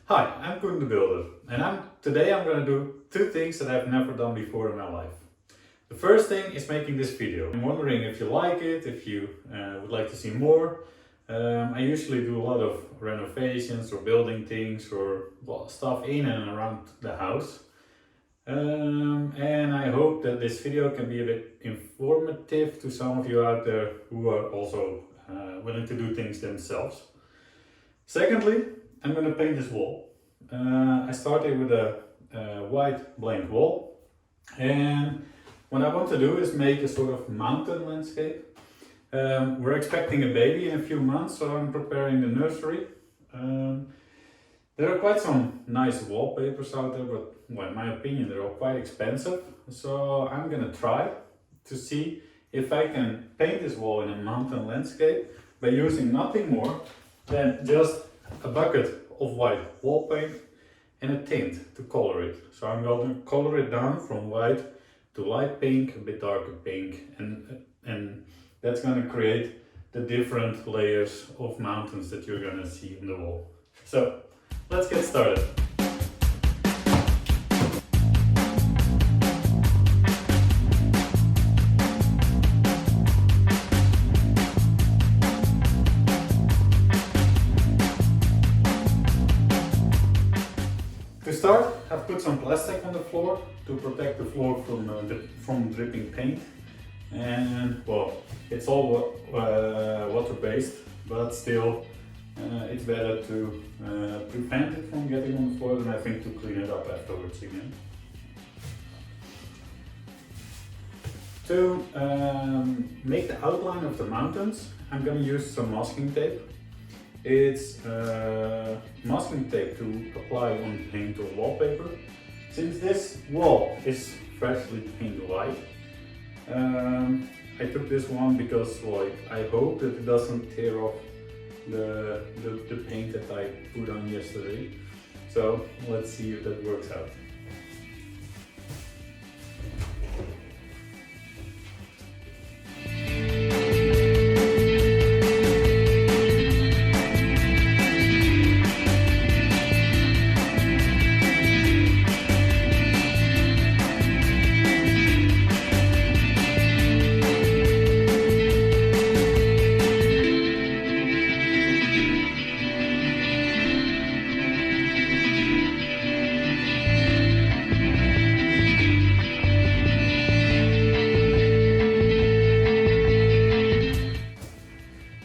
Hi, I'm Koen the Builder, and today I'm going to do two things that I've never done before in my life. The first thing is making this video. I'm wondering if you like it, if you would like to see more. I usually do a lot of renovations or building things or stuff in and around the house. And I hope that this video can be a bit informative to some of you out there who are also willing to do things themselves. Secondly, I'm going to paint this wall. I started with a white blank wall, and what I want to do is make a sort of mountain landscape. We're expecting a baby in a few months, so I'm preparing the nursery. There are quite some nice wallpapers out there, but well, in my opinion they're all quite expensive. So I'm gonna try to see if I can paint this wall in a mountain landscape by using nothing more than just a bucket of white wall paint and a tint to color it. So I'm going to color it down from white to light pink, a bit darker pink, and that's going to create the different layers of mountains that you're going to see on the wall. So let's get started. To start, I've put some plastic on the floor to protect the floor from dripping paint. And well, it's all water-based, but still it's better to prevent it from getting on the floor than I think to clean it up afterwards again. To make the outline of the mountains, I'm going to use some masking tape. It's masking tape to apply on paint or wallpaper. Since this wall is freshly painted white, I took this one because I hope that it doesn't tear off the paint that I put on yesterday. So let's see if that works out.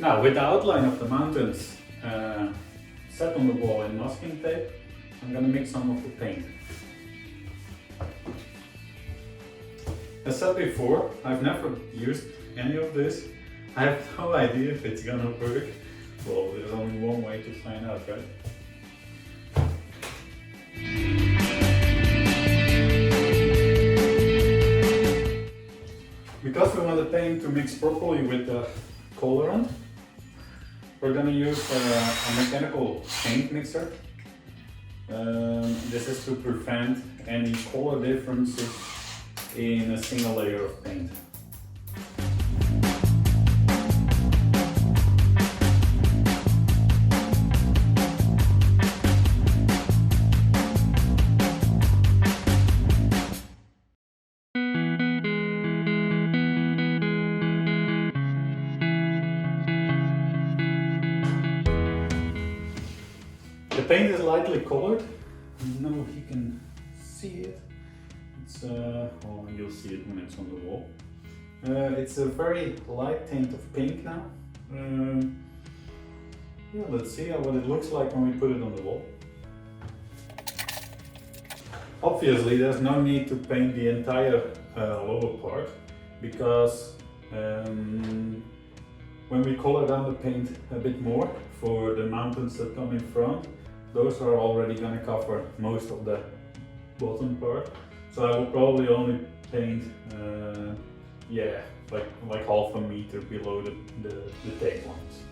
Now, with the outline of the mountains set on the wall in masking tape, I'm going to mix some of the paint. As said before, I've never used any of this. I have no idea if it's going to work. Well, there's only one way to find out, right? Because we want the paint to mix properly with the colorant, we're going to use a mechanical paint mixer. This is to prevent any color differences in a single layer of paint. The paint is lightly colored. I don't know if you can see it. It's well, you'll see it when it's on the wall. It's a very light tint of pink now. Yeah, let's see what it looks like when we put it on the wall. Obviously, there's no need to paint the entire lower part because when we color down the paint a bit more for the mountains that come in front, those are already going to cover most of the bottom part. So I will probably only paint, yeah, like half a meter below the tape lines.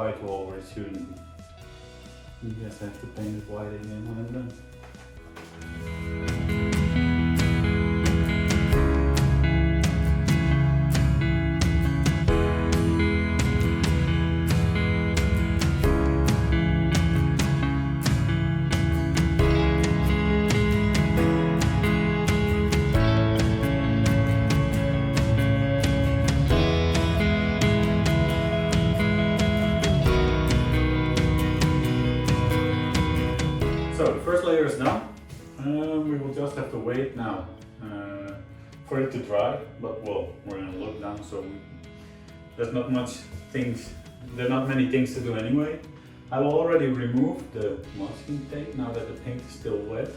white wall where it shouldn't be. I guess I have to paint it white again when I'm done. So the first layer is done. We will just have to wait now for it to dry. But well, we're gonna look down, so there's not much things. There are not many things to do anyway. I will already remove the masking tape now that the paint is still wet.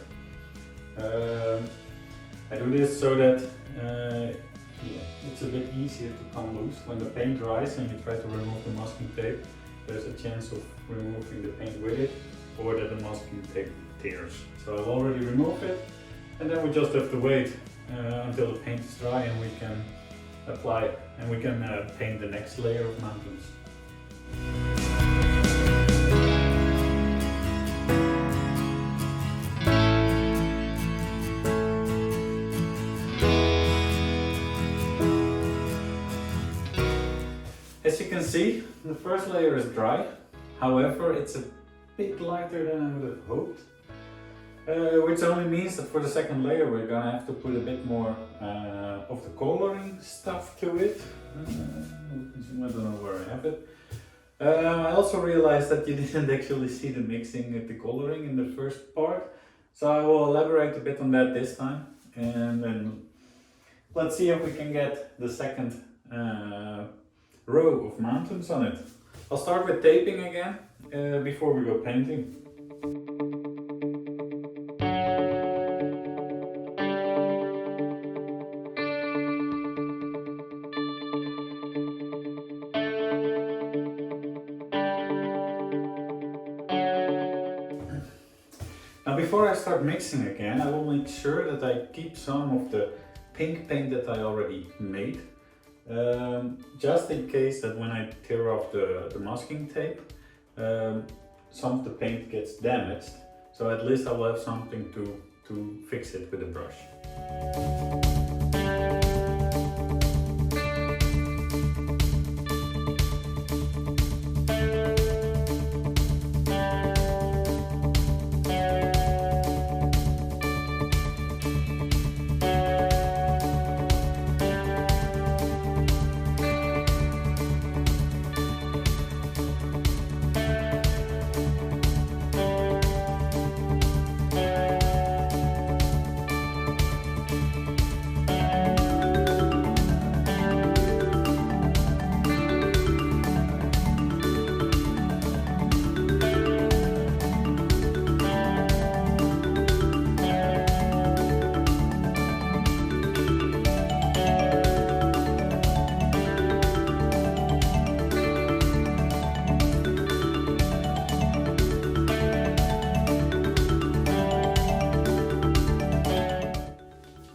I do this so that it's a bit easier to come loose. When the paint dries and you try to remove the masking tape, there's a chance of removing the paint with it, or that the masking tape tears. So I've already removed it, and then we just have to wait until the paint is dry and we can apply it, and we can paint the next layer of mountains. As you can see, the first layer is dry. However, it's a bit lighter than I would have hoped, which only means that for the second layer we're gonna have to put a bit more of the coloring stuff to it. I don't know where I have it. I also realized that you didn't actually see the mixing of the coloring in the first part, so I will elaborate a bit on that this time, and then let's see if we can get the second row of mountains on it. I'll start with taping again before we go painting. Now before I start mixing again, I will make sure that I keep some of the pink paint that I already made. Just in case that when I tear off the masking tape, some of the paint gets damaged, so at least I will have something to fix it with a brush.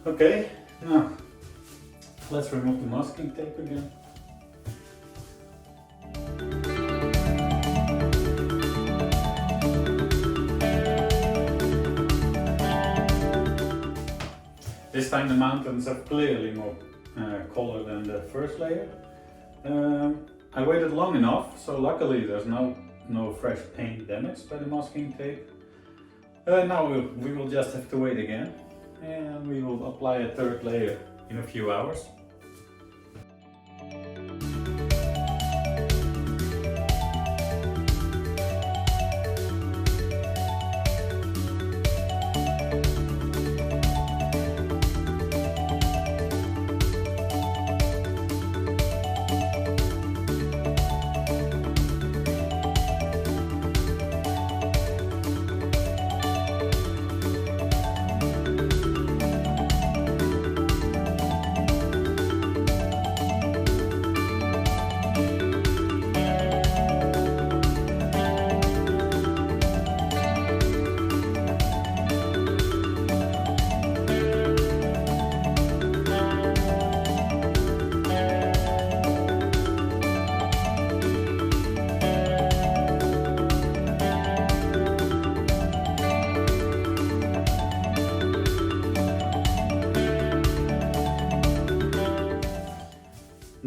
Okay, now let's remove the masking tape again. This time the mountains have clearly more color than the first layer. I waited long enough, so luckily there's no fresh paint damaged by the masking tape. Now we will just have to wait again, and we will apply a third layer in a few hours.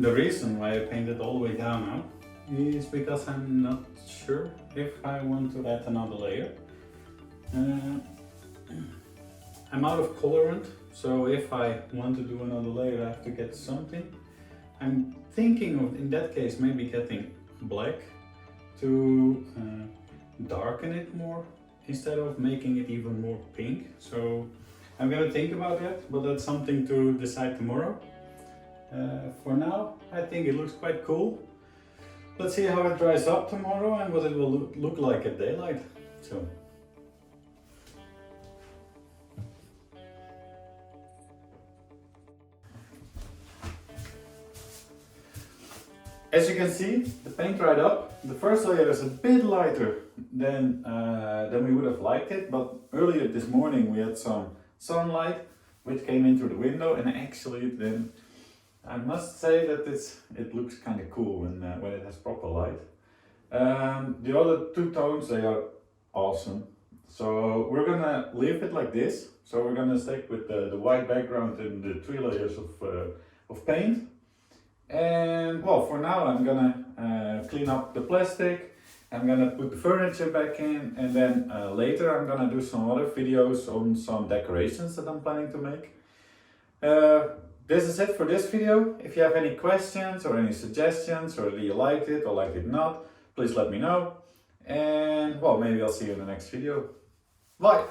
The reason why I painted all the way down now is because I'm not sure if I want to add another layer. I'm out of colorant, so if I want to do another layer I have to get something. I'm thinking of, in that case, maybe getting black to darken it more instead of making it even more pink. So I'm gonna think about that, but that's something to decide tomorrow. For now, I think it looks quite cool. Let's see how it dries up tomorrow and what it will look like at daylight. So. As you can see, the paint dried up. The first layer is a bit lighter than we would have liked it, but earlier this morning we had some sunlight which came in through the window, and actually then I must say that it looks kind of cool when it has proper light. The other two tones, they are awesome. So we're gonna leave it like this. So we're gonna stick with the white background and the 3 layers of paint. And well, for now I'm gonna clean up the plastic, I'm gonna put the furniture back in, and then later I'm gonna do some other videos on some decorations that I'm planning to make. This is it for this video. If you have any questions or any suggestions, or you liked it or liked it not, please let me know. And well, maybe I'll see you in the next video. Bye!